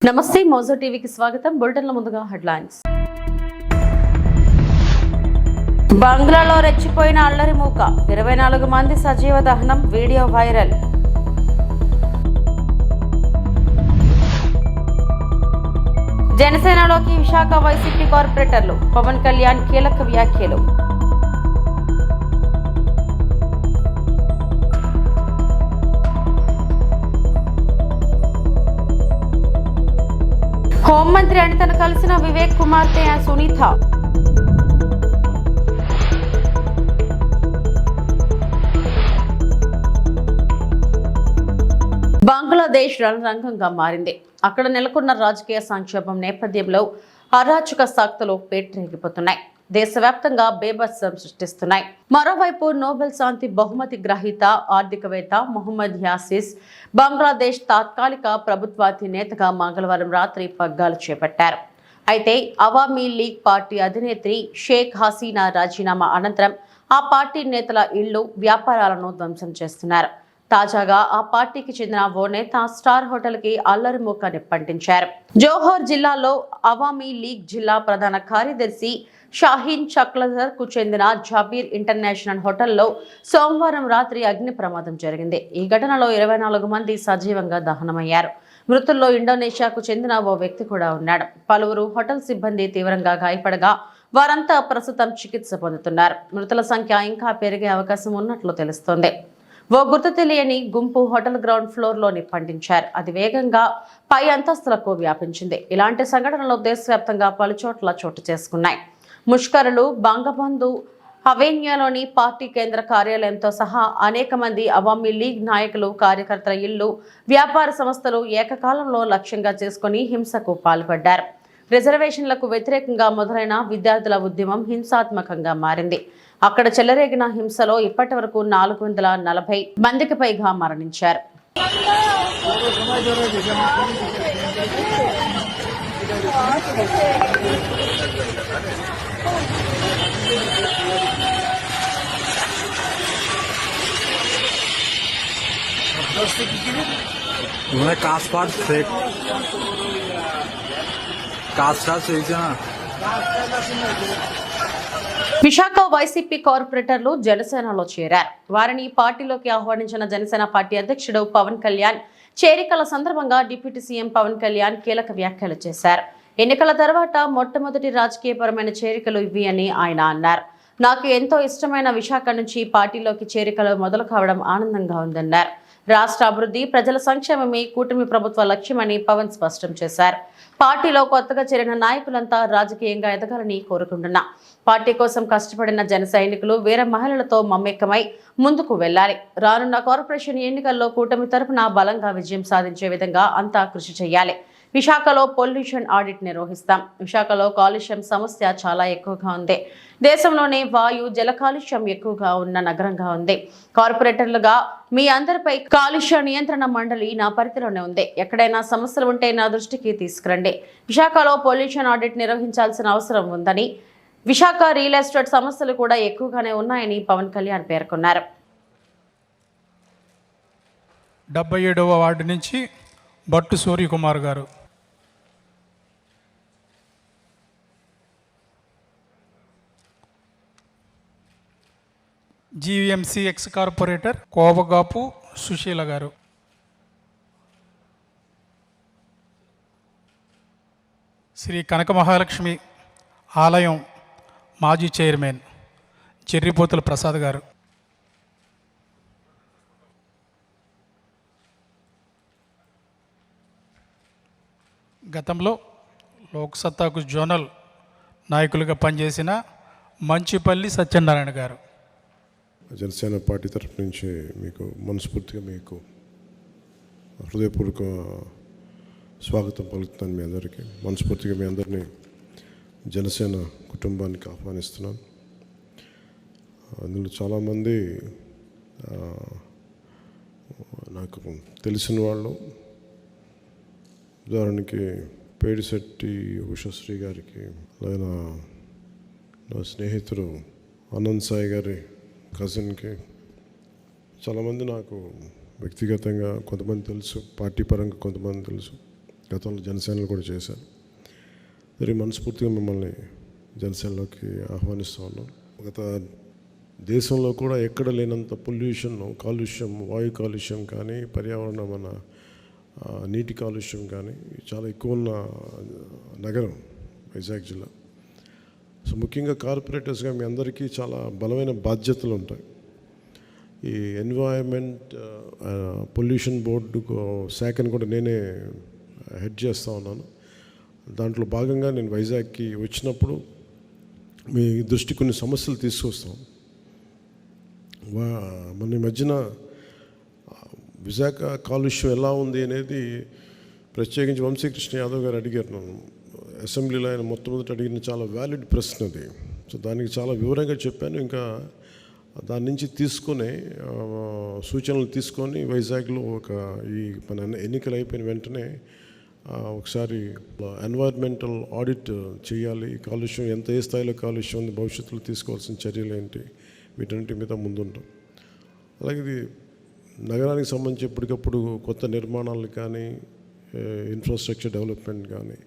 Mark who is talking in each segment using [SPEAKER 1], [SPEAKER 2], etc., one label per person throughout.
[SPEAKER 1] నమస్తే మోజో టీవీకి స్వాగతం. బులెటిన్ల ముందుగా హెడ్లైన్స్. బంగ్లాలో రెచ్చిపోయిన అల్లరి మూక, 24 మంది సజీవ దహనం, వీడియో వైరల్. జనసేనలోకి విశాఖ వైసీపీ కార్పొరేటర్లు, పవన్ కళ్యాణ్ కీలక వ్యాఖ్యలు. హోంమంత్రి అనితను కలిసిన వివేక్ కుమార్తె సునీత. బంగ్లాదేశ్ రణరంగంగా మారింది. అక్కడ నెలకొన్న రాజకీయ సంక్షోభం నేపథ్యంలో అరాచక శక్తులు పేటరేగిపోతున్నాయి. దేశవ్యాప్తంగా బేభత్సం సృష్టిస్తున్నాయి. మరోవైపు నోబెల్ శాంతి బహుమతి గ్రహీత ఆర్థికవేత్త మొహమ్మద్ యాసిస్ బంగ్లాదేశ్ తాత్కాలిక ప్రభుత్వాధినేతగా మంగళవారం రాత్రి పగ్గాలు చేపట్టారు. అయితే అవామీ లీగ్ పార్టీ అధినేత్రి షేక్ హసీనా రాజీనామా అనంతరం ఆ పార్టీ నేతల ఇళ్లు, వ్యాపారాలను ధ్వంసం చేస్తున్నారు. తాజాగా ఆ పార్టీకి చెందిన ఓ నేత స్టార్ హోటల్ కి అల్లరి మూక నిప్పంటించారు. జోహర్ జిల్లాలో అవామీ లీగ్ జిల్లా ప్రధాన కార్యదర్శి షాహీన్ చక్లజర్ కు చెందిన జబీర్ ఇంటర్నేషనల్ హోటల్లో సోమవారం రాత్రి అగ్ని ప్రమాదం జరిగింది. ఈ ఘటనలో 24 మంది సజీవంగా దహనమయ్యారు. మృతుల్లో ఇండోనేషియాకు చెందిన ఓ వ్యక్తి కూడా ఉన్నాడు. పలువురు హోటల్ సిబ్బంది తీవ్రంగా గాయపడగా వారంతా ప్రస్తుతం చికిత్స పొందుతున్నారు. మృతుల సంఖ్య ఇంకా పెరిగే అవకాశం ఉన్నట్లు తెలుస్తోంది. ఓ గుర్తు తెలియని గుంపు హోటల్ గ్రౌండ్ ఫ్లోర్ లో నిప్పంటించారు. అది వేగంగా పై అంతస్తులకు వ్యాపించింది. ఇలాంటి సంఘటనలు దేశవ్యాప్తంగా పలుచోట్ల చోటు చేసుకున్నాయి. ముష్కరులు బంగబంధు హవేన్యాలోని పార్టీ కేంద్ర కార్యాలయంతో సహా అనేక మంది అవామీ లీగ్ నాయకులు, కార్యకర్తల ఇళ్లు, వ్యాపార సంస్థలు ఏకకాలంలో లక్ష్యంగా చేసుకుని హింసకు పాల్పడ్డారు. రిజర్వేషన్లకు వ్యతిరేకంగా మొదలైన విద్యార్థుల ఉద్యమం హింసాత్మకంగా మారింది. అక్కడ చెలరేగిన హింసలో ఇప్పటి వరకు 440 మందికి పైగా మరణించారు. విశాఖ వైసీపీ కార్పొరేటర్లు జనసేనలో చేరారు. వారిని పార్టీలోకి ఆహ్వానించిన జనసేన పార్టీ అధ్యక్షుడు పవన్ కళ్యాణ్ చేరికల సందర్భంగా డిప్యూటీ సీఎం పవన్ కళ్యాణ్ కీలక వ్యాఖ్యలు చేశారు. ఎన్నికల తర్వాత మొట్టమొదటి రాజకీయపరమైన చేరికలు ఇవి అని ఆయన అన్నారు. నాకు ఎంతో ఇష్టమైన విశాఖ నుంచి పార్టీలోకి చేరికలు మొదలు కావడం ఆనందంగా ఉందన్నారు. రాష్ట్ర అభివృద్ధి, ప్రజల సంక్షేమమే కూటమి ప్రభుత్వ లక్ష్యమని పవన్ స్పష్టం చేశారు. పార్టీలో కొత్తగా చేరిన నాయకులంతా రాజకీయంగా ఎదగాలని కోరుకుంటున్నా. పార్టీ కోసం కష్టపడిన జన సైనికులు వీర మహిళలతో మమ్మేకమై ముందుకు వెళ్లాలి. రానున్న కార్పొరేషన్ ఎన్నికల్లో కూటమి తరపున బలంగా విజయం సాధించే విధంగా అంతా కృషి చేయాలి. విశాఖలో పొల్యూషన్ ఆడిట్ నిర్వహిస్తాం. విశాఖలో కాలుష్యం సమస్య చాలా ఎక్కువగా ఉంది. దేశంలోనే వాయు, జల కాలుష్యం ఎక్కువగా ఉన్న నగరంగా ఉంది. కార్పొరేటర్లుగా మీ అందరిపై కాలుష్య నియంత్రణ మండలి నా పరిధిలోనే ఉంది. ఎక్కడైనా సమస్యలు ఉంటే నా దృష్టికి తీసుకురండి. విశాఖలో పొల్యూషన్ ఆడిట్ నిర్వహించాల్సిన అవసరం ఉందని, విశాఖ రియల్ ఎస్టేట్ సమస్యలు కూడా ఎక్కువగానే ఉన్నాయని పవన్ కళ్యాణ్ పేర్కొన్నారు.
[SPEAKER 2] 77వ వార్డు నుంచి బట్టు సూర్యకుమార్ గారు. GVMC ex corporator Kovagapu Susheela గారు. శ్రీ కనక మహాలక్ష్మి ఆలయం మాజీ చైర్మన్ చెర్రిపోతుల ప్రసాద్ గారు. గతంలో లోక్సత్తాకు జోనల్ నాయకులుగా పనిచేసిన మంచిపల్లి సత్యనారాయణ గారు.
[SPEAKER 3] జనసేన పార్టీ తరఫు నుంచి మీకు మనస్ఫూర్తిగా మీకు హృదయపూర్వక స్వాగతం పలుకుతున్నాను. మీ అందరికీ మనస్ఫూర్తిగా మీ అందరినీ జనసేన కుటుంబానికి ఆహ్వానిస్తున్నాను. అందులో చాలామంది నాకు తెలిసిన వాళ్ళు, ఉదాహరణకి పేడిశెట్టి ఉషశ్రీ గారికి, అలాగే నా స్నేహితుడు అనంత్ సాయి గారి కజిన్కి, చాలామంది నాకు వ్యక్తిగతంగా కొంతమంది తెలుసు, పార్టీ పరంగా కొంతమంది తెలుసు. గతంలో జనసేనలో కూడా చేశాను. మరి మనస్ఫూర్తిగా మిమ్మల్ని జనసేనలోకి ఆహ్వానిస్తూ ఉన్నాం. గత దేశంలో కూడా ఎక్కడ లేనంత పొల్యూషన్, కాలుష్యం, వాయు కాలుష్యం కానీ, పర్యావరణ మన నీటి కాలుష్యం కానీ చాలా ఎక్కువ ఉన్న నగరం వైజాగ్ జిల్లా. సో ముఖ్యంగా కార్పొరేటర్స్గా మీ అందరికీ చాలా బలమైన బాధ్యతలు ఉంటాయి. ఈ ఎన్వైరన్మెంట్ పొల్యూషన్ బోర్డు శాఖను కూడా నేనే హెడ్ చేస్తూ ఉన్నాను. దాంట్లో భాగంగా నేను వైజాగ్కి వచ్చినప్పుడు మీ దృష్టి కొన్ని సమస్యలు తీసుకొస్తాం. మన ఈ మధ్యన విశాఖ కాలుష్యం ఎలా ఉంది అనేది ప్రత్యేకించి వంశీకృష్ణ యాదవ్ గారు అడిగారు నన్ను అసెంబ్లీలో. ఆయన మొట్టమొదటి అడిగిన చాలా వ్యాలిడ్ ప్రశ్న అది. సో దానికి చాలా వివరంగా చెప్పాను. ఇంకా దాని నుంచి తీసుకొని సూచనలు తీసుకొని వైజాగ్లో ఈ మన ఎన్నికలు అయిపోయిన వెంటనే ఒకసారి ఎన్వైర్మెంటల్ ఆడిట్ చేయాలి. కాలుష్యం ఏ స్థాయిలో కాలుష్యం ఉంది, భవిష్యత్తులో తీసుకోవాల్సిన చర్యలు ఏంటి, వీటన్నిటి మీద ముందుంటాం. అలాగే ఇది నగరానికి సంబంధించి ఎప్పటికప్పుడు కొత్త నిర్మాణాలు కానీ, ఇన్ఫ్రాస్ట్రక్చర్ డెవలప్మెంట్ కానీ,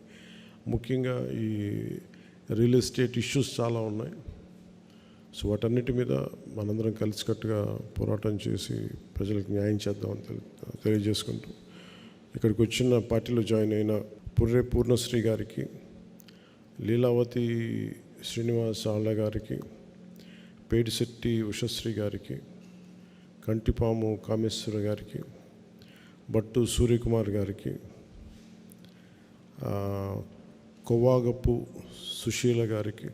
[SPEAKER 3] ముఖ్యంగా ఈ రియల్ ఎస్టేట్ ఇష్యూస్ చాలా ఉన్నాయి. సో వాటన్నిటి మీద మనందరం కలిసికట్టుగా పోరాటం చేసి ప్రజలకు న్యాయం చేద్దామని తెలియజేసుకుంటూ, ఇక్కడికి వచ్చిన పార్టీలో జాయిన్ అయిన పుర్రె పూర్ణశ్రీ గారికి, లీలావతి శ్రీనివాస్ ఆళ్ళ గారికి, పేడిశెట్టి ఉషశ్రీ గారికి, కంటిపాము కామేశ్వర గారికి, భట్టు సూర్యకుమార్ గారికి, కొవ్వాగప్పు సుశీల గారికి,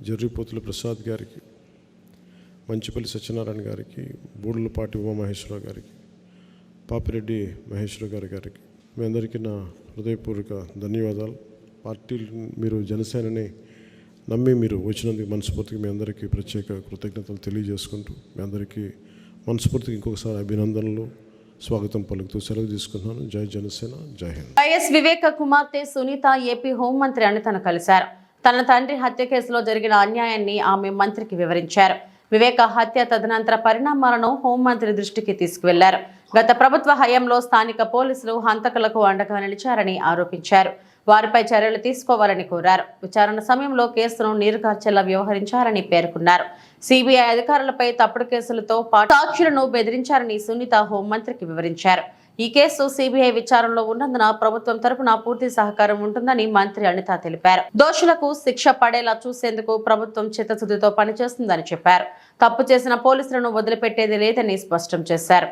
[SPEAKER 3] జర్రిపోతుల ప్రసాద్ గారికి, మంచిపల్లి సత్యనారాయణ గారికి, బూడులపాటి ఉమామహేశ్వరరావు గారికి, పాపిరెడ్డి మహేశ్వరరావు గారికి మీ అందరికీ నా హృదయపూర్వక ధన్యవాదాలు. మీరు జనసేనని నమ్మి మీరు వచ్చినందుకు మనస్ఫూర్తిగా మీ అందరికీ ప్రత్యేక కృతజ్ఞతలు తెలియజేసుకుంటూ మీ అందరికీ మనస్ఫూర్తిగా ఇంకొకసారి అభినందనలు, స్వాగతం పలుకుతూ సెలవు తీసుకుంటున్నాను. జై జనసేన, జై హింద్.
[SPEAKER 1] వైఎస్ వివేక కుమార్తె సునీత ఏపీ హోంమంత్రి అనితను కలిశారు. తన తండ్రి హత్య కేసులో జరిగిన అన్యాయాన్ని ఆమె మంత్రికి వివరించారు. వివేక హత్య తదనంతర పరిణామాలను హోంమంత్రి దృష్టికి తీసుకువెళ్లారు. గత ప్రభుత్వ హయాంలో స్థానిక పోలీసులు హంతకులకు అండగా నిలిచారని ఆరోపించారు. వారిపై చర్యలు తీసుకోవాలని కోరారు. విచారణ సమయంలో కేసును నీరుగార్చేలా వ్యవహరించారని పేర్కొన్నారు. సిబిఐ అధికారులపై తప్పుడు కేసులతో పాటు సాక్షులను బెదిరించారని సునీత హోంమంత్రికి వివరించారు. ఈ కేసు సిబిఐ విచారణలో ఉన్నందున ప్రభుత్వం తరపున పూర్తి సహకారం ఉంటుందని మంత్రి అనిత తెలిపారు. దోషులకు శిక్ష పడేలా చూసేందుకు ప్రభుత్వం చిత్తశుద్ధితో పనిచేస్తుందని చెప్పారు. తప్పు చేసిన పోలీసులను వదిలిపెట్టేది లేదని స్పష్టం చేశారు.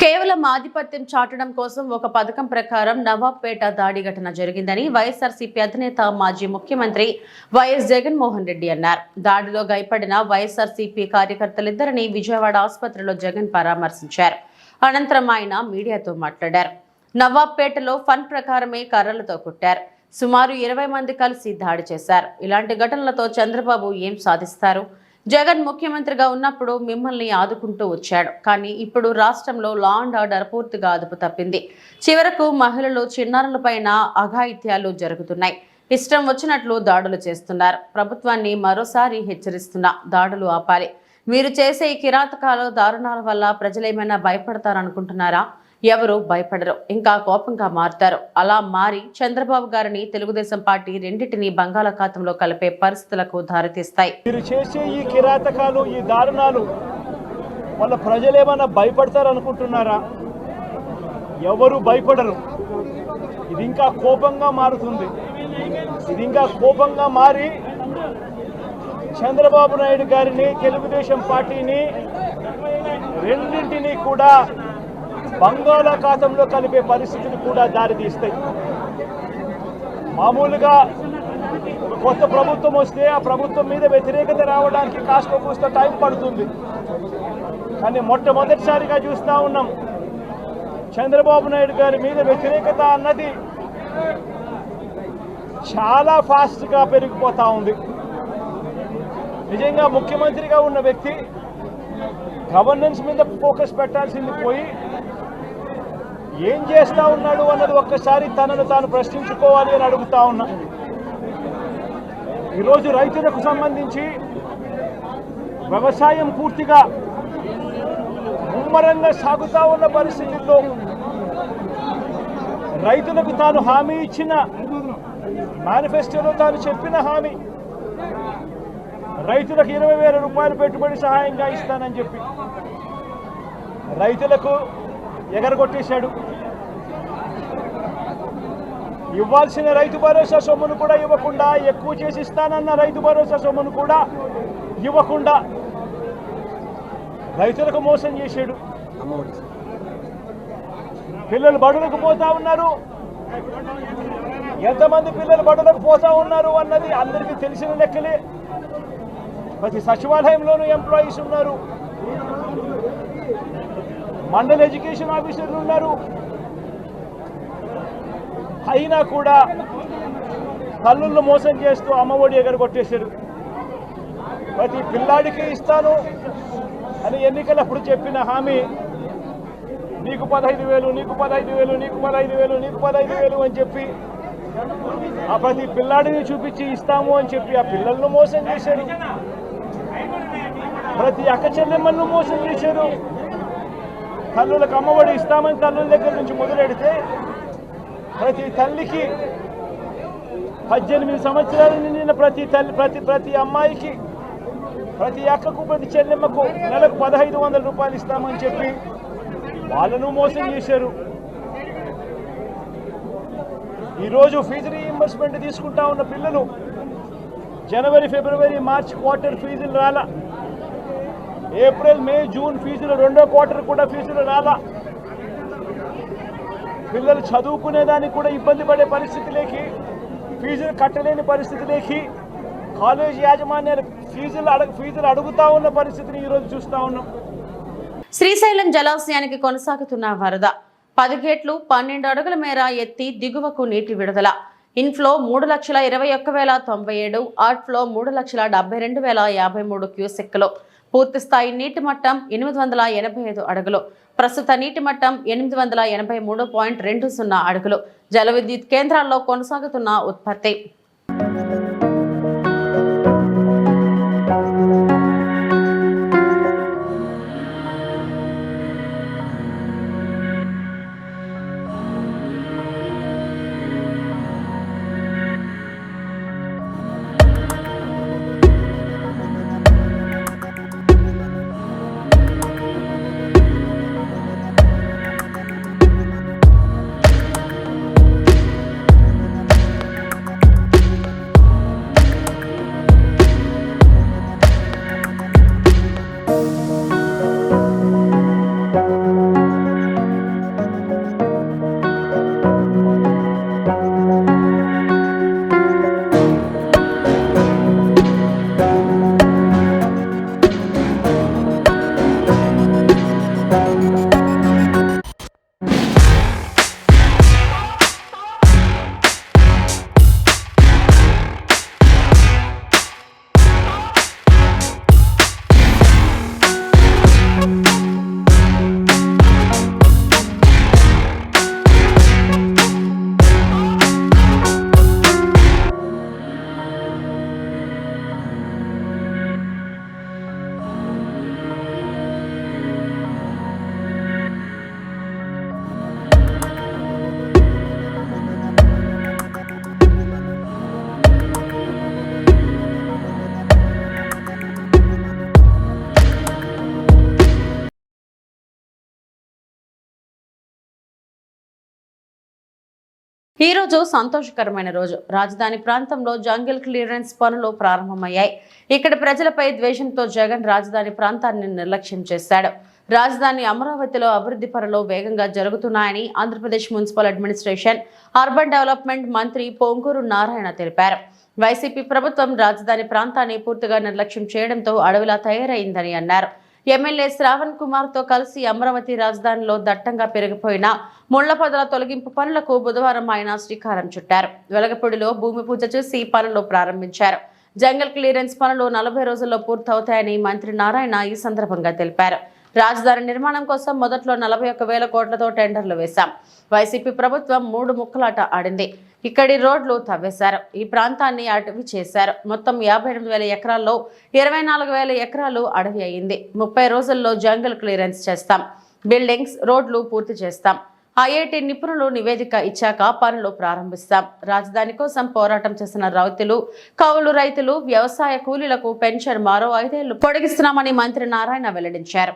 [SPEAKER 1] కేవలం ఆధిపత్యం చాటడం కోసం ఒక పథకం ప్రకారం నవాబ్పేట దాడి ఘటన జరిగిందని వైఎస్ఆర్సీపీ అధినేత మాజీ ముఖ్యమంత్రి వైఎస్ జగన్మోహన్ రెడ్డి అన్నారు. దాడిలో గాయపడిన వైఎస్ఆర్సీపీ కార్యకర్తలిద్దరిని విజయవాడ ఆసుపత్రిలో జగన్ పరామర్శించారు. అనంతరం ఆయన మీడియాతో మాట్లాడారు. నవాబ్పేటలో ఫండ్ ప్రకారమే కర్రలతో కొట్టారు. సుమారు 20 మంది కలిసి దాడి చేశారు. ఇలాంటి ఘటనలతో చంద్రబాబు ఏం సాధిస్తారు? జగన్ ముఖ్యమంత్రిగా ఉన్నప్పుడు మిమ్మల్ని ఆదుకుంటూ వచ్చాడు. కానీ ఇప్పుడు రాష్ట్రంలో లా అండ్ ఆర్డర్ పూర్తిగా అదుపు తప్పింది. చివరకు మహిళలు, చిన్నారులపైన అఘాయిత్యాలు జరుగుతున్నాయి. ఇష్టం వచ్చినట్లు దాడులు చేస్తున్నారు. ప్రభుత్వాన్ని మరోసారి హెచ్చరిస్తున్నా, దాడులు ఆపాలి. మీరు చేసే ఈ కిరాతకాలు, దారుణాల వల్ల ప్రజలేమైనా భయపడతారనుకుంటున్నారా? ఎవరు భయపడరు, ఇంకా కోపంగా మారుతారు. అలా మారి చంద్రబాబు గారిని, తెలుగుదేశం పార్టీ రెండింటినీ బంగాళాఖాతంలో కలిపే పరిస్థితులకు దారితీస్తాయి.
[SPEAKER 4] మీరు చేసే ఈ కిరాతకాలు, ఈ దారుణాలు వల్ల ప్రజలేమైనా భయపడతారనుకుంటున్నారా? ఎవరు భయపడరు. ఇది ఇంకా కోపంగా మారుతుంది. ఇది ఇంకా కోపంగా మారి చంద్రబాబు నాయుడు గారిని, తెలుగుదేశం పార్టీని రెండింటినీ కూడా బంగాళాఖాతంలో కలిపే పరిస్థితులు కూడా దారితీస్తాయి. మామూలుగా ఒక కొత్త ప్రభుత్వం వస్తే ఆ ప్రభుత్వం మీద వ్యతిరేకత రావడానికి కాస్త కూస్త టైం పడుతుంది. కానీ మొట్టమొదటిసారిగా చూస్తూ ఉన్నాం, చంద్రబాబు నాయుడు గారి మీద వ్యతిరేకత అన్నది చాలా ఫాస్ట్గా పెరిగిపోతూ ఉంది. నిజంగా ముఖ్యమంత్రిగా ఉన్న వ్యక్తి గవర్నెన్స్ మీద ఫోకస్ పెట్టాల్సింది పోయి ఏం చేస్తా ఉన్నాడు అన్నది ఒక్కసారి తనను తాను ప్రశ్నించుకోవాలి అని అడుగుతా ఉన్నా. ఈరోజు రైతులకు సంబంధించి వ్యవసాయం పూర్తిగా ముమ్మరంగా సాగుతా ఉన్న పరిస్థితుల్లో రైతులకు తాను హామీ ఇచ్చిన మేనిఫెస్టోలో తాను చెప్పిన హామీ రైతులకు 20,000 రూపాయలు పెట్టుబడి సహాయంగా ఇస్తానని చెప్పి రైతులకు ఎగరగొట్టేశాడు. ఇవ్వాల్సిన రైతు భరోసా సొమ్మును కూడా ఇవ్వకుండా, ఎక్కువ చేసి ఇస్తానన్న రైతు భరోసా సొమ్మును కూడా ఇవ్వకుండా రైతులకు మోసం చేశాడు. పిల్లలు బడులకు పోతా ఉన్నారు. ఎంతమంది పిల్లలు బడులకు పోతా ఉన్నారు అన్నది అందరికీ తెలిసిన లెక్కలే. ప్రతి సచివాలయంలోనూ ఎంప్లాయీస్ ఉన్నారు, మండల ఎడ్యుకేషన్ ఆఫీసర్లు ఉన్నారు. అయినా కూడా తల్లులను మోసం చేస్తూ అమ్మఒడి ఎగరగొట్టేశారు. ప్రతి పిల్లాడికి ఇస్తాను అని ఎన్నికలప్పుడు చెప్పిన హామీ నీకు 15,000, నీకు 15,000, నీకు 15,000, నీకు 15,000 అని చెప్పి ఆ ప్రతి పిల్లాడిని చూపించి ఇస్తాము అని చెప్పి ఆ పిల్లలను మోసం చేశారు. ప్రతి అక్క చెల్లెమ్మలను మోసం చేశారు. తల్లులకు అమ్మఒడి ఇస్తామని తల్లుల దగ్గర నుంచి మొదలెడితే ప్రతి తల్లికి 18 సంవత్సరాలు నిండిన ప్రతి అమ్మాయికి, ప్రతి అక్కకు, ప్రతి చెల్లెమ్మకు నెలకు 1,500 రూపాయలు ఇస్తామని చెప్పి వాళ్ళను మోసం చేశారు. ఈరోజు ఫీజు రీఇంబర్స్మెంట్ తీసుకుంటా ఉన్న పిల్లలు జనవరి, ఫిబ్రవరి, మార్చ్ క్వార్టర్ ఫీజులు రాలా. ఏప్రిల్, మే, జూన్ ఫీజులు, 2వ క్వార్టర్ కూడా ఫీజులు రాలా. పిల్లలు చదువుకునేదానికి కూడా ఇబ్బంది పడే పరిస్థితిలోకి, ఫీజులు కట్టలేని పరిస్థితిలోకి కాలేజీ యాజమాన్యాలు ఫీజులు అడుగుతా ఉన్న పరిస్థితిని ఈరోజు చూస్తూ ఉన్నాం.
[SPEAKER 1] శ్రీశైలం జలాశయానికి కొనసాగుతున్న వరద 10 గేట్లు 12 అడుగుల మేర ఎత్తి దిగువకు నీటి విడుదల. Inflow 3,21,097, outflow 3,72,053 క్యూసెక్కులు. పూర్తిస్థాయి నీటి మట్టం 885 అడుగులు. ప్రస్తుత నీటి మట్టం 883.20 అడుగులు. జల విద్యుత్ కేంద్రాల్లో కొనసాగుతున్న ఉత్పత్తి. ఈ రోజు సంతోషకరమైన రోజు. రాజధాని ప్రాంతంలో జంగిల్ క్లియరెన్స్ పనులు ప్రారంభమయ్యాయి. ఇక్కడ ప్రజలపై ద్వేషంతో జగన్ రాజధాని ప్రాంతాన్ని నిర్లక్ష్యం చేశాడు. రాజధాని అమరావతిలో అభివృద్ధి పనులు వేగంగా జరుగుతున్నాయని Andhra Pradesh municipal administration, urban development మంత్రి పొంగూరు నారాయణ తెలిపారు. వైసీపీ ప్రభుత్వం రాజధాని ప్రాంతాన్ని పూర్తిగా నిర్లక్ష్యం చేయడంతో అడవిలా తయారైందని అన్నారు. ఎమ్మెల్యే శ్రావణ్ కుమార్ తో కలిసి అమరావతి రాజధానిలో దట్టంగా పెరిగిపోయిన ముళ్ల పొదల తొలగింపు పనులకు బుధవారం ఆయన శ్రీకారం చుట్టారు. వెలగపూడిలో భూమి పూజ చేసి పనులు ప్రారంభించారు. జంగల్ క్లియరెన్స్ పనులు 40 రోజుల్లో పూర్తవుతాయని మంత్రి నారాయణ ఈ సందర్భంగా తెలిపారు. రాజధాని నిర్మాణం కోసం మొదట్లో 41,000 కోట్లతో టెండర్లు వేశాం. వైసీపీ ప్రభుత్వం 3 ముక్కలాట ఆడింది. ఇక్కడి రోడ్లు తవ్వేశారు. ఈ ప్రాంతాన్ని అటవీ చేశారు. మొత్తం 58,000 ఎకరాల్లో 24,000 ఎకరాలు అడవి అయింది. 30 రోజుల్లో జంగల్ క్లియరెన్స్ చేస్తాం. బిల్డింగ్స్, రోడ్లు పూర్తి చేస్తాం. ఐఐటి నిపుణులు నివేదిక ఇచ్చాక పనులు ప్రారంభిస్తాం. రాజధాని కోసం పోరాటం చేసిన రైతులు, కౌలు రైతులు, వ్యవసాయ కూలీలకు పెన్షన్ మరో 5 ఏళ్లు పొడిగిస్తున్నామని మంత్రి నారాయణ వెల్లడించారు.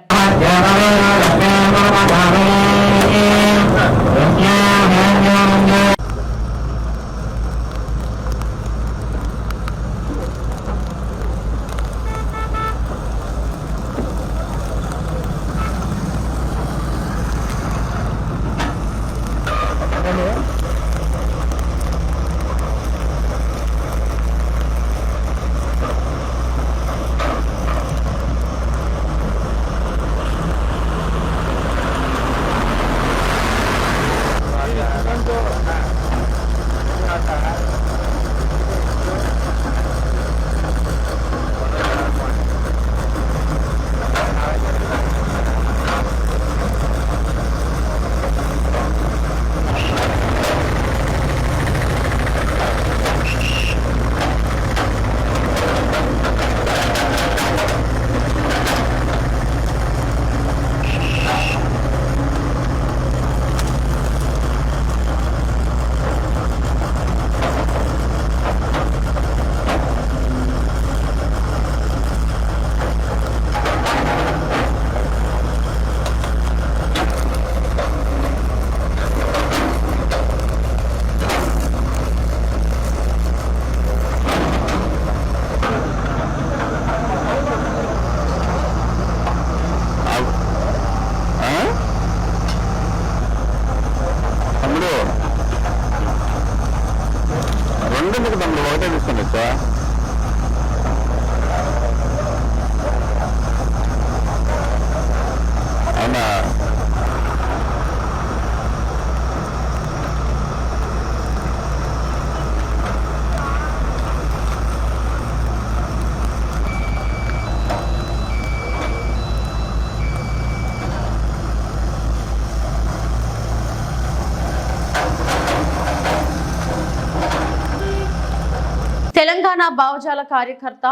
[SPEAKER 1] తెలంగాణ భావజాల కార్యకర్త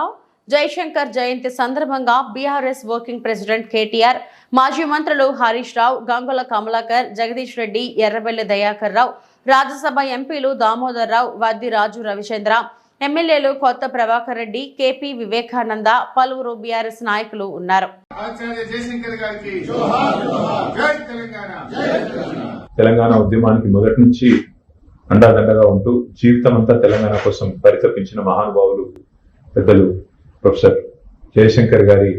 [SPEAKER 1] జయశంకర్ జయంతి సందర్భంగా బీఆర్ఎస్ వర్కింగ్ ప్రెసిడెంట్ కేటీఆర్, మాజీ మంత్రులు హరీష్ రావు, గంగుల కమలాకర్, జగదీష్ రెడ్డి, ఎర్రబెల్లి దయాకర్ రావు, రాజ్యసభ ఎంపీలు దామోదర్ రావు, వద్ది రాజు రవిచంద్ర, ఎమ్మెల్యేలు కొత్త ప్రభాకర్ రెడ్డి, కేపీ వివేకానంద, పలువురు బీఆర్ఎస్ నాయకులు ఉన్నారు.
[SPEAKER 5] తెలంగాణ ఉద్యమానికి మొదటి నుంచి అండాదండగా ఉంటూ జీవితం అంతా తెలంగాణ కోసం పరితపించిన మహానుభావులు పెద్దలు ప్రొఫెసర్ జయశంకర్ గారి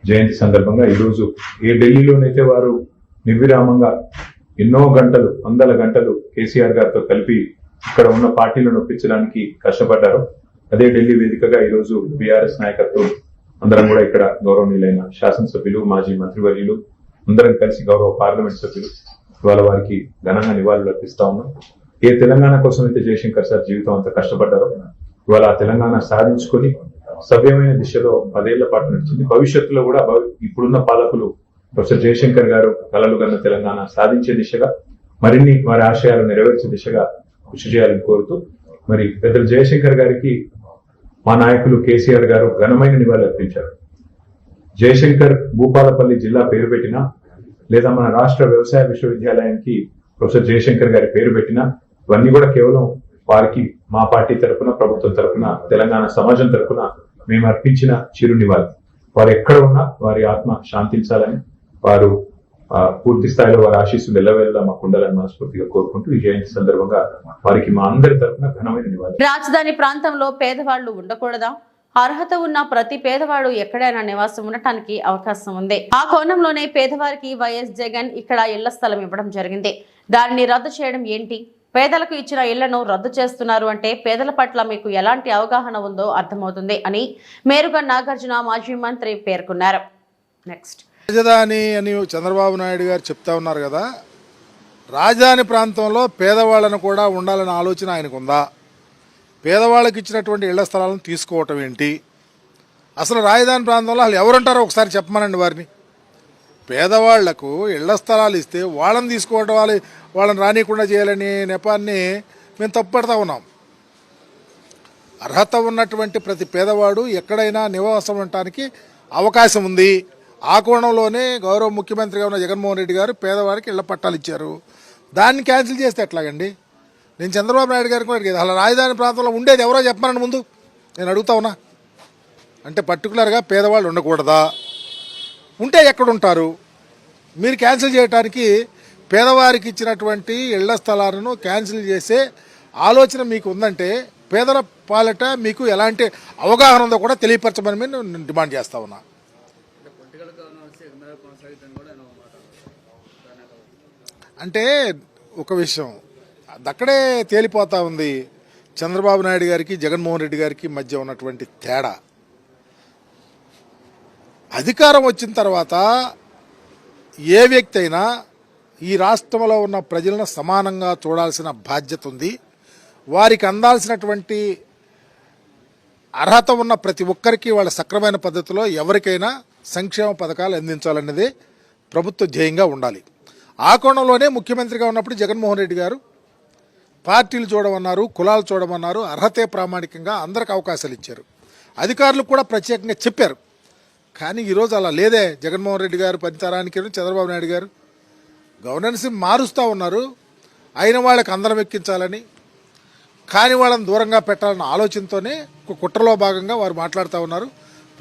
[SPEAKER 5] జయంతి సందర్భంగా ఈరోజు ఏ ఢిల్లీలోనైతే వారు నిర్విరామంగా ఎన్నో గంటలు, వందల గంటలు కేసీఆర్ గారితో కలిపి ఇక్కడ ఉన్న పార్టీలను ఒప్పించడానికి కష్టపడ్డారు, అదే ఢిల్లీ వేదికగా ఈరోజు బీఆర్ఎస్ నాయకత్వం అందరం కూడా ఇక్కడ గౌరవనీయులైన శాసనసభ్యులు, మాజీ మంత్రివర్యులు అందరం కలిసి గౌరవ పార్లమెంట్ సభ్యులు ఇవాళ వారికి ఘనంగా నివాళులు అర్పిస్తా ఉన్నాం. ఏ తెలంగాణ కోసం అయితే జయశంకర్ సార్ జీవితం అంతా కష్టపడ్డారో ఇవాళ ఆ తెలంగాణ సాధించుకొని సవ్యమైన దిశలో 10 ఏళ్ల పాటు నడిచింది. భవిష్యత్తులో కూడా ఇప్పుడున్న పాలకులు ప్రొఫెసర్ జయశంకర్ గారు కలలు కన్న తెలంగాణ సాధించే దిశగా మరిన్ని వారి ఆశయాలు నెరవేర్చే దిశగా కృషి చేయాలని కోరుతూ మరి పెద్దలు జయశంకర్ గారికి మా నాయకులు కేసీఆర్ గారు ఘనమైన నివాళులు అర్పించారు. జయశంకర్ భూపాలపల్లి జిల్లా పేరు పెట్టినా లేదా మన రాష్ట్ర వ్యవసాయ విశ్వవిద్యాలయానికి ప్రొఫెసర్ జయశంకర్ గారి పేరు పెట్టినా ఇవన్నీ కూడా కేవలం వారికి మా పార్టీ తరఫున, ప్రభుత్వం తరఫున, తెలంగాణ సమాజం తరఫున మేము అర్పించిన చిరు నివాళి. వారు ఎక్కడ ఉన్నా వారి ఆత్మ శాంతించాలని, వారు పూర్తి స్థాయిలో వారి ఆశీస్సులు ఎల్లవేళలా మాకు ఉండాలని మనస్ఫూర్తిగా కోరుకుంటూ ఈ జయంతి సందర్భంగా వారికి మా అందరి తరఫున ఘనమైన నివాళి.
[SPEAKER 1] రాజధాని ప్రాంతంలో పేదవాళ్లు ఉండకూడదా? అర్హత ఉన్న ప్రతి పేదవాడు ఎక్కడైనా నివాసం ఉండటానికి అవకాశం ఉంది. ఆ కోణంలోనే పేదవారికి వైఎస్ జగన్ ఇక్కడ ఇళ్ల స్థలం ఇవ్వడం జరిగింది. దానిని రద్దు చేయడం ఏంటి? పేదలకు ఇచ్చిన ఇళ్లను రద్దు చేస్తున్నారు అంటే పేదల పట్ల మీకు ఎలాంటి అవగాహన ఉందో అర్థమవుతుంది అని మేరుగా నాగార్జున మాజీ మంత్రి పేర్కొన్నారు. నెక్స్ట్
[SPEAKER 6] రాజధాని అని చంద్రబాబు నాయుడు గారు చెప్తా ఉన్నారు కదా, రాజధాని ప్రాంతంలో పేదవాళ్ళను కూడా ఉండాలనే ఆలోచన ఆయనకు ఉందా? పేదవాళ్ళకి ఇచ్చినటువంటి ఇళ్ల స్థలాలను తీసుకోవటం ఏంటి? అసలు రాజధాని ప్రాంతంలో వాళ్ళు ఎవరుంటారో ఒకసారి చెప్పమనండి వారిని. పేదవాళ్లకు ఇళ్ల స్థలాలు ఇస్తే వాళ్ళని తీసుకోవడం, వాళ్ళని రానియకుండా చేయాలనే నెపాన్ని మేము తప్పుపడతా ఉన్నాం. అర్హత ఉన్నటువంటి ప్రతి పేదవాడు ఎక్కడైనా నివాసం ఉండటానికి అవకాశం ఉంది. ఆ కోణంలోనే గౌరవ ముఖ్యమంత్రిగా ఉన్న జగన్మోహన్ రెడ్డి గారు పేదవాడికి ఇళ్ల పట్టాలు ఇచ్చారు. దాన్ని క్యాన్సిల్ చేస్తే ఎట్లాగండి? నేను చంద్రబాబు నాయుడు గారికి కూడా అడిగేది, అలా రాజధాని ప్రాంతంలో ఉండేది ఎవరో చెప్పమనండి ముందు, నేను అడుగుతా ఉన్నా. అంటే పర్టికులర్గా పేదవాళ్ళు ఉండకూడదా? ఉంటే ఎక్కడుంటారు? మీరు క్యాన్సిల్ చేయడానికి పేదవారికి ఇచ్చినటువంటి ఇళ్ల స్థలాలను క్యాన్సిల్ చేసే ఆలోచన మీకు ఉందంటే పేదల పాలట మీకు ఎలాంటి అవగాహన ఉందో కూడా తెలియపరచమని నేను డిమాండ్ చేస్తా ఉన్నా. అంటే ఒక విషయం అక్కడే తేలిపోతా ఉంది, చంద్రబాబు నాయుడు గారికి జగన్మోహన్ రెడ్డి గారికి మధ్య ఉన్నటువంటి తేడా. అధికారం వచ్చిన తర్వాత ఏ వ్యక్తి అయినా ఈ రాష్ట్రంలో ఉన్న ప్రజలను సమానంగా చూడాల్సిన బాధ్యత ఉంది. వారికి అందాల్సినటువంటి అర్హత ఉన్న ప్రతి ఒక్కరికి వాళ్ళ సక్రమైన పద్ధతిలో ఎవరికైనా సంక్షేమ పథకాలు అందించాలన్నదే ప్రభుత్వ ధ్యేయంగా ఉండాలి. ఆ కోణంలోనే ముఖ్యమంత్రిగా ఉన్నప్పుడు జగన్మోహన్ రెడ్డి గారు పార్టీలు చూడమన్నారు, కులాలు చూడమన్నారు, అర్హతే ప్రామాణికంగా అందరికి అవకాశాలు ఇచ్చారు. అధికారులు కూడా ప్రత్యేకంగా చెప్పారు. కానీ ఈరోజు అలా లేదే. జగన్మోహన్ రెడ్డి గారు పనితరానికి చంద్రబాబు నాయుడు గారు గవర్నెన్స్ మారుస్తూ ఉన్నారు. అయిన వాళ్ళకి అందరం ఎక్కించాలని, కాని వాళ్ళని దూరంగా పెట్టాలన్న ఆలోచనతోనే కుట్రలో భాగంగా వారు మాట్లాడుతూ ఉన్నారు.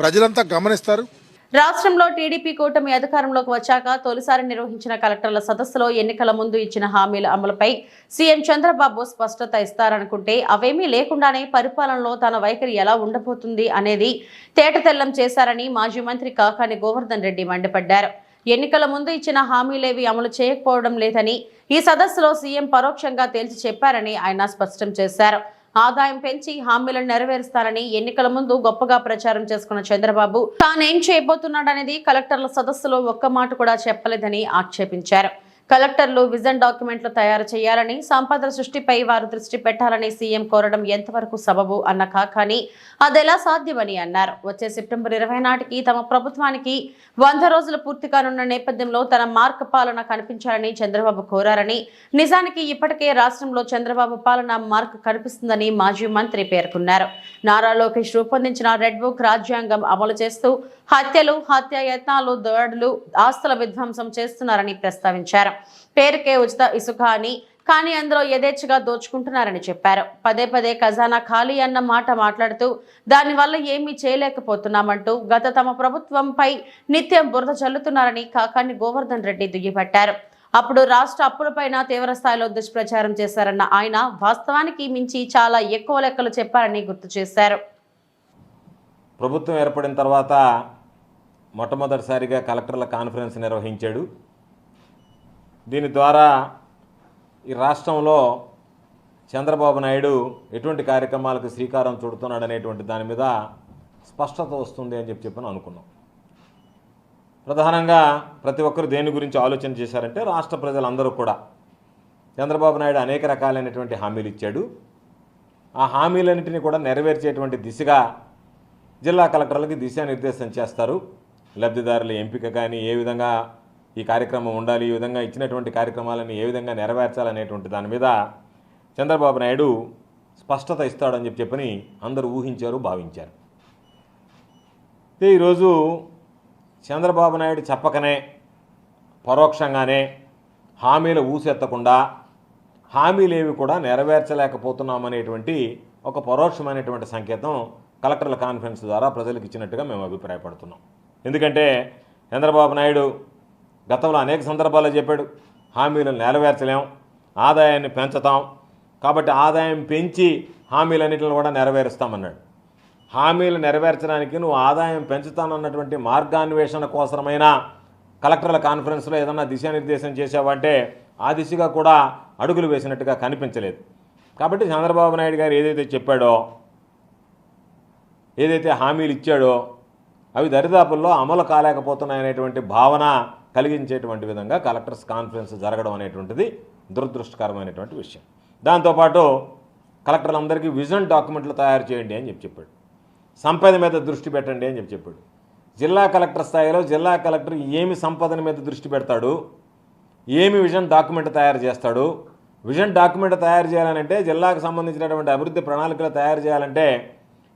[SPEAKER 6] ప్రజలంతా గమనిస్తారు.
[SPEAKER 1] రాష్ట్రంలో టీడీపీ కూటమి అధికారంలోకి వచ్చాక తొలిసారి నిర్వహించిన కలెక్టర్ల సదస్సులో ఎన్నికల ముందు ఇచ్చిన హామీల అమలుపై సీఎం చంద్రబాబు స్పష్టత ఇస్తారనుకుంటే అవేమీ లేకుండానే పరిపాలనలో తన వైఖరి ఎలా ఉండబోతుంది అనేది తేటతెల్లం చేశారని మాజీ మంత్రి కాకాని గోవర్ధన్ రెడ్డి మండిపడ్డారు. ఎన్నికల ముందు ఇచ్చిన హామీలేవి అమలు చేయకపోవడం లేదని ఈ సదస్సులో సీఎం పరోక్షంగా తేల్చి చెప్పారని ఆయన స్పష్టం చేశారు. ఆదాయం పెంచి హామీలను నెరవేరుస్తారని ఎన్నికల ముందు గొప్పగా ప్రచారం చేసుకున్న చంద్రబాబు తానేం చేయబోతున్నాడనేది కలెక్టర్ల సదస్సులో ఒక్క మాట కూడా చెప్పలేదని ఆక్షేపించారు. కలెక్టర్లు విజన్ డాక్యుమెంట్లు తయారు చేయాలని, సంపద సృష్టిపై వారు దృష్టి పెట్టాలని సీఎం కోరడం ఎంతవరకు సబబు అన్న కాకాని అదెలా సాధ్యమని అన్నారు. వచ్చే సెప్టెంబర్ 20 నాటికి తమ ప్రభుత్వానికి 100 రోజులు పూర్తి కానున్న నేపథ్యంలో తన మార్క్ పాలన కనిపించాలని చంద్రబాబు కోరారని, నిజానికి ఇప్పటికే రాష్ట్రంలో చంద్రబాబు పాలన మార్క్ కనిపిస్తుందని మాజీ మంత్రి పేర్కొన్నారు. నారా లోకేష్ రూపొందించిన రెడ్ బుక్ రాజ్యాంగం అమలు చేస్తూ హత్యలు, హత్యాయత్నాలు, దాడులు, ఆస్తుల విధ్వంసం చేస్తున్నారని ప్రస్తావించారు. పేరుకే ఉచిత ఇసుక అని, కానీ అందులో యథేచ్ఛగా దోచుకుంటున్నారని చెప్పారు. పదే పదే ఖజానా ఖాళీ అన్న మాట మాట్లాడుతూ దానివల్ల ఏమీ చేయలేకపోతున్నామంటూ గత తమ ప్రభుత్వంపై నిత్యం బురద చల్లుతున్నారని కాకాని గోవర్ధన్ రెడ్డి దుయ్యబట్టారు. అప్పుడు రాష్ట్ర అప్పులపైన తీవ్ర స్థాయిలో దుష్ప్రచారం చేశారన్న ఆయన వాస్తవానికి మించి చాలా ఎక్కువ లెక్కలు చెప్పారని గుర్తు చేశారు.
[SPEAKER 7] ప్రభుత్వం ఏర్పడిన తర్వాత మొట్టమొదటిసారిగా కలెక్టర్ల కాన్ఫరెన్స్ నిర్వహించాడు. దీని ద్వారా ఈ రాష్ట్రంలో చంద్రబాబు నాయుడు ఎటువంటి కార్యక్రమాలకు శ్రీకారం చుడుతున్నాడు అనేటువంటి దాని మీద స్పష్టత వస్తుంది అని చెప్పని అనుకున్నాం. ప్రధానంగా ప్రతి ఒక్కరు దేని గురించి ఆలోచన చేశారంటే రాష్ట్ర ప్రజలందరూ కూడా చంద్రబాబు నాయుడు అనేక రకాలైనటువంటి హామీలు ఇచ్చాడు. ఆ హామీలన్నింటినీ కూడా నెరవేర్చేటువంటి దిశగా జిల్లా కలెక్టర్లకి దిశానిర్దేశం చేస్తారు. లబ్ధిదారుల ఎంపిక కానీ, ఏ విధంగా ఈ కార్యక్రమం ఉండాలి, ఈ విధంగా ఇచ్చినటువంటి కార్యక్రమాలను ఏ విధంగా నెరవేర్చాలనేటువంటి దాని మీద చంద్రబాబు నాయుడు స్పష్టత ఇస్తాడని చెప్పని అందరూ ఊహించారు, భావించారు. ఈరోజు చంద్రబాబు నాయుడు చెప్పకనే పరోక్షంగానే హామీలు ఊసెత్తకుండా హామీలేవి కూడా నెరవేర్చలేకపోతున్నామనేటువంటి ఒక పరోక్షమైనటువంటి సంకేతం కలెక్టర్ల కాన్ఫరెన్స్ ద్వారా ప్రజలకు ఇచ్చినట్టుగా మేము అభిప్రాయపడుతున్నాం. ఎందుకంటే చంద్రబాబు నాయుడు గతంలో అనేక సందర్భాల్లో చెప్పాడు, హామీలను నెరవేర్చలేం, ఆదాయాన్ని పెంచుతాం, కాబట్టి ఆదాయం పెంచి హామీలన్నింటిని కూడా నెరవేరుస్తామన్నాడు. హామీలు నెరవేర్చడానికి నువ్వు ఆదాయం పెంచుతానన్నటువంటి మార్గాన్వేషణ కోసమైనా కలెక్టర్ల కాన్ఫరెన్స్లో ఏదన్నా దిశానిర్దేశం చేసావంటే ఆ దిశగా కూడా అడుగులు వేసినట్టుగా కనిపించలేదు. కాబట్టి చంద్రబాబు నాయుడు గారు ఏదైతే చెప్పాడో, ఏదైతే హామీలు ఇచ్చాడో అవి దరిదాపుల్లో అమలు కాలేకపోతున్నాయనేటువంటి భావన కలిగించేటువంటి విధంగా కలెక్టర్స్ కాన్ఫరెన్స్ జరగడం అనేటువంటిది దురదృష్టకరమైనటువంటి విషయం. దాంతోపాటు కలెక్టర్లందరికీ విజన్ డాక్యుమెంట్లు తయారు చేయండి అని చెప్పాడు. సంపద మీద దృష్టి పెట్టండి అని చెప్పాడు. జిల్లా కలెక్టర్ స్థాయిలో జిల్లా కలెక్టర్ ఏమి సంపద మీద దృష్టి పెడతాడు, ఏమి విజన్ డాక్యుమెంట్ తయారు చేస్తాడు, విజన్ డాక్యుమెంట్ తయారు చేయాలంటే జిల్లాకు సంబంధించినటువంటి అభివృద్ధి ప్రణాళికలు తయారు చేయాలంటే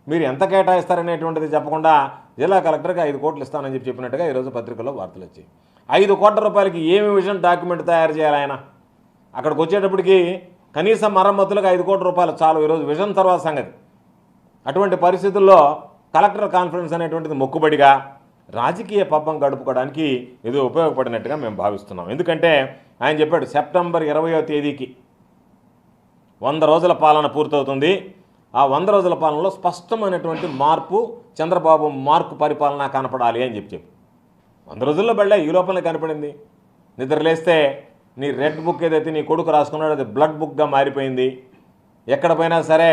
[SPEAKER 7] మీరు ఎంత కేటాయిస్తారనేటువంటిది చెప్పకుండా జిల్లా కలెక్టర్కి 5 కోట్లు ఇస్తానని చెప్పినట్టుగా ఈరోజు పత్రికల్లో వార్తలు వచ్చాయి. 5 కోట్ల రూపాయలకి ఏమి విజన్ డాక్యుమెంట్ తయారు చేయాలి ఆయన? అక్కడికి వచ్చేటప్పటికి కనీసం మరమ్మతులకు 5 కోట్ల రూపాయలు చాలు ఈరోజు విజన్ తర్వాత సంగతి. అటువంటి పరిస్థితుల్లో కలెక్టర్ కాన్ఫరెన్స్ అనేటువంటిది మొక్కుబడిగా రాజకీయ పబ్బం గడుపుకోవడానికి ఇది ఉపయోగపడినట్టుగా మేము భావిస్తున్నాం. ఎందుకంటే ఆయన చెప్పాడు సెప్టెంబర్ 20వ తేదీకి 100 రోజుల పాలన పూర్తవుతుంది. ఆ 100 రోజుల పాలనలో స్పష్టమైనటువంటి మార్పు, చంద్రబాబు మార్కు పరిపాలన కనపడాలి అని చెప్పి 100 రోజుల్లో బళ్ళే ఈ లోపలనే కనపడింది. నిద్రలేస్తే నీ రెడ్ బుక్ ఏదైతే నీ కొడుకు రాసుకున్నాడో అది బ్లడ్ బుక్గా మారిపోయింది. ఎక్కడ పోయినా సరే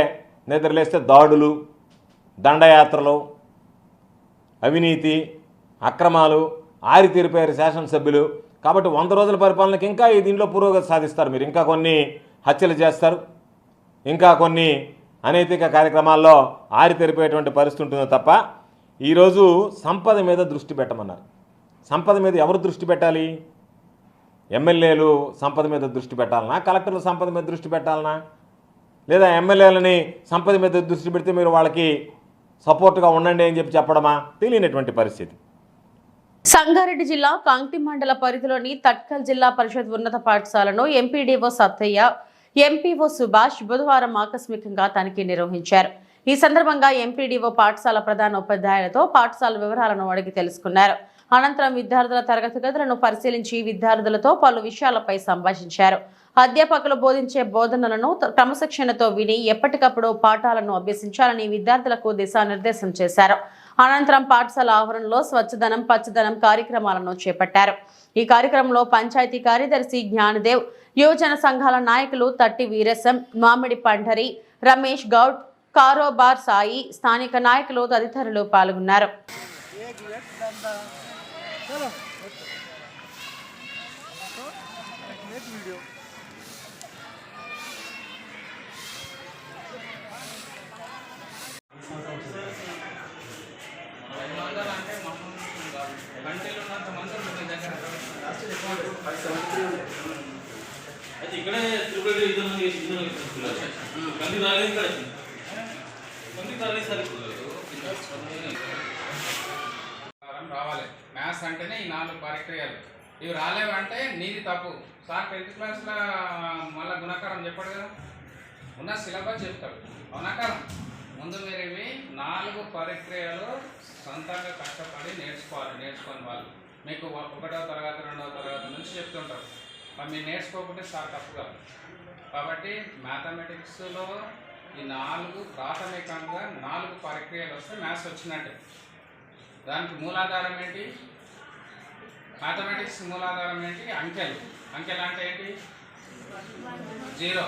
[SPEAKER 7] నిద్రలేస్తే దాడులు, దండయాత్రలు, అవినీతి, అక్రమాలు ఆరితీరిపోయారు శాసనసభ్యులు. కాబట్టి 100 రోజుల పరిపాలనకి ఇంకా దీంట్లో పురోగతి సాధిస్తారు. మీరు ఇంకా కొన్ని హత్యలు చేస్తారు, ఇంకా కొన్ని అనైతిక కార్యక్రమాల్లో ఆరితేరిపోయేటువంటి పరిస్థితి ఉంటుందో తప్ప ఈరోజు సంపద మీద దృష్టి పెట్టమన్నారు. సంపద మీద ఎవరు దృష్టి పెట్టాలి? ఎమ్మెల్యేలు సంపద మీద దృష్టి పెట్టాలనా, కలెక్టర్లు సంపద మీద దృష్టి పెట్టాలనా, లేదా ఎమ్మెల్యేలని సంపద మీద దృష్టి పెడితే మీరు వాళ్ళకి సపోర్ట్గా ఉండండి అని చెప్పడమా? తెలియనటువంటి పరిస్థితి.
[SPEAKER 1] సంగారెడ్డి జిల్లా కాంగ్టి మండల పరిధిలోని తట్కల్ జిల్లా పరిషత్ ఉన్నత పాఠశాలను ఎంపీడీఓ సత్తయ్య, ఎంపీఓ సుభాష్ బుధవారం ఆకస్మికంగా తనిఖీ నిర్వహించారు. ఈ సందర్భంగా ఎంపీడీఓ పాఠశాల ప్రధాన ఉపాధ్యాయులతో పాఠశాల వివరాలను అడిగి తెలుసుకున్నారు. అనంతరం విద్యార్థుల తరగతి గదులను పరిశీలించి విద్యార్థులతో పలు విషయాలపై సంభాషించారు. అధ్యాపకులు బోధించే బోధనలను క్రమశిక్షణతో విని ఎప్పటికప్పుడు పాఠాలను అభ్యసించాలని విద్యార్థులకు దిశానిర్దేశం చేశారు. అనంతరం పాఠశాల ఆవరణలో స్వచ్ఛదనం, పచ్చదనం కార్యక్రమాలను చేపట్టారు. ఈ కార్యక్రమంలో పంచాయతీ కార్యదర్శి జ్ఞానదేవ్, యువజన సంఘాల నాయకులు తట్టి వీరసం, మామిడి పండరి, రమేష్ గౌడ్, కారోబార్ సాయి, స్థానిక నాయకులు తదితరులు పాల్గొన్నారు.
[SPEAKER 8] ఇక్కడే రావాలి. మ్యాథ్స్ అంటేనే ఈ 4 పరిక్రియలు ఇవి రాలేవంటే నీది తప్పు. సార్ 10th క్లాస్లో మళ్ళీ గుణకారం చెప్పాడు కదా, ఉన్న సిలబస్ చెప్తాడు. గుణకారం ముందు మీరు ఇవి 4 పరిక్రియలు సొంతంగా కష్టపడి నేర్చుకొని వాళ్ళు మీకు 1వ తరగతి 2వ తరగతి నుంచి చెప్తుంటారు. మరి మీరు నేర్చుకోకుంటే సార్ తప్పు కాదు. కాబట్టి మ్యాథమెటిక్స్లో ఈ 4 ప్రాథమికంగా 4 పరిక్రియలు వస్తే మ్యాథ్స్ వచ్చినట్టే. దానికి మూలాధారం ఏంటి? మ్యాథమెటిక్స్ మూలాధారం ఏంటి? అంకెలు. అంకెలు అంటే ఏంటి? 0,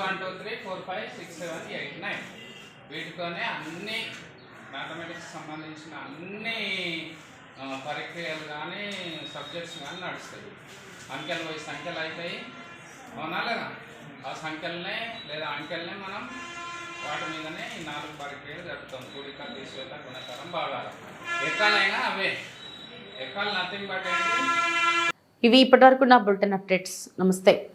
[SPEAKER 8] 1 2 3 4 5 6 7 8 9 వీటితోనే అన్ని మ్యాథమెటిక్స్ సంబంధించిన అన్ని పరిక్రియలు కానీ సబ్జెక్ట్స్ కానీ నడుస్తాయి. అంకెలు పోయి సంఖ్యలు అవుతాయి, అవునా లేదా? ఆ సంఖ్యలనే లేదా అంకెలనే మనం వాటి మీదనే ఈ 4 పరిక్రియలు జరుపుతాం. కూడిక, తీసివేత, గుణకారం, భాగాలు. ఎక్కాలైనా అవే. ఎక్కాలి నథింగ్ బట్ ఏంటి?
[SPEAKER 1] ఇవి ఇప్పటివరకు నా బులెటిన్ అప్డేట్స్. నమస్తే.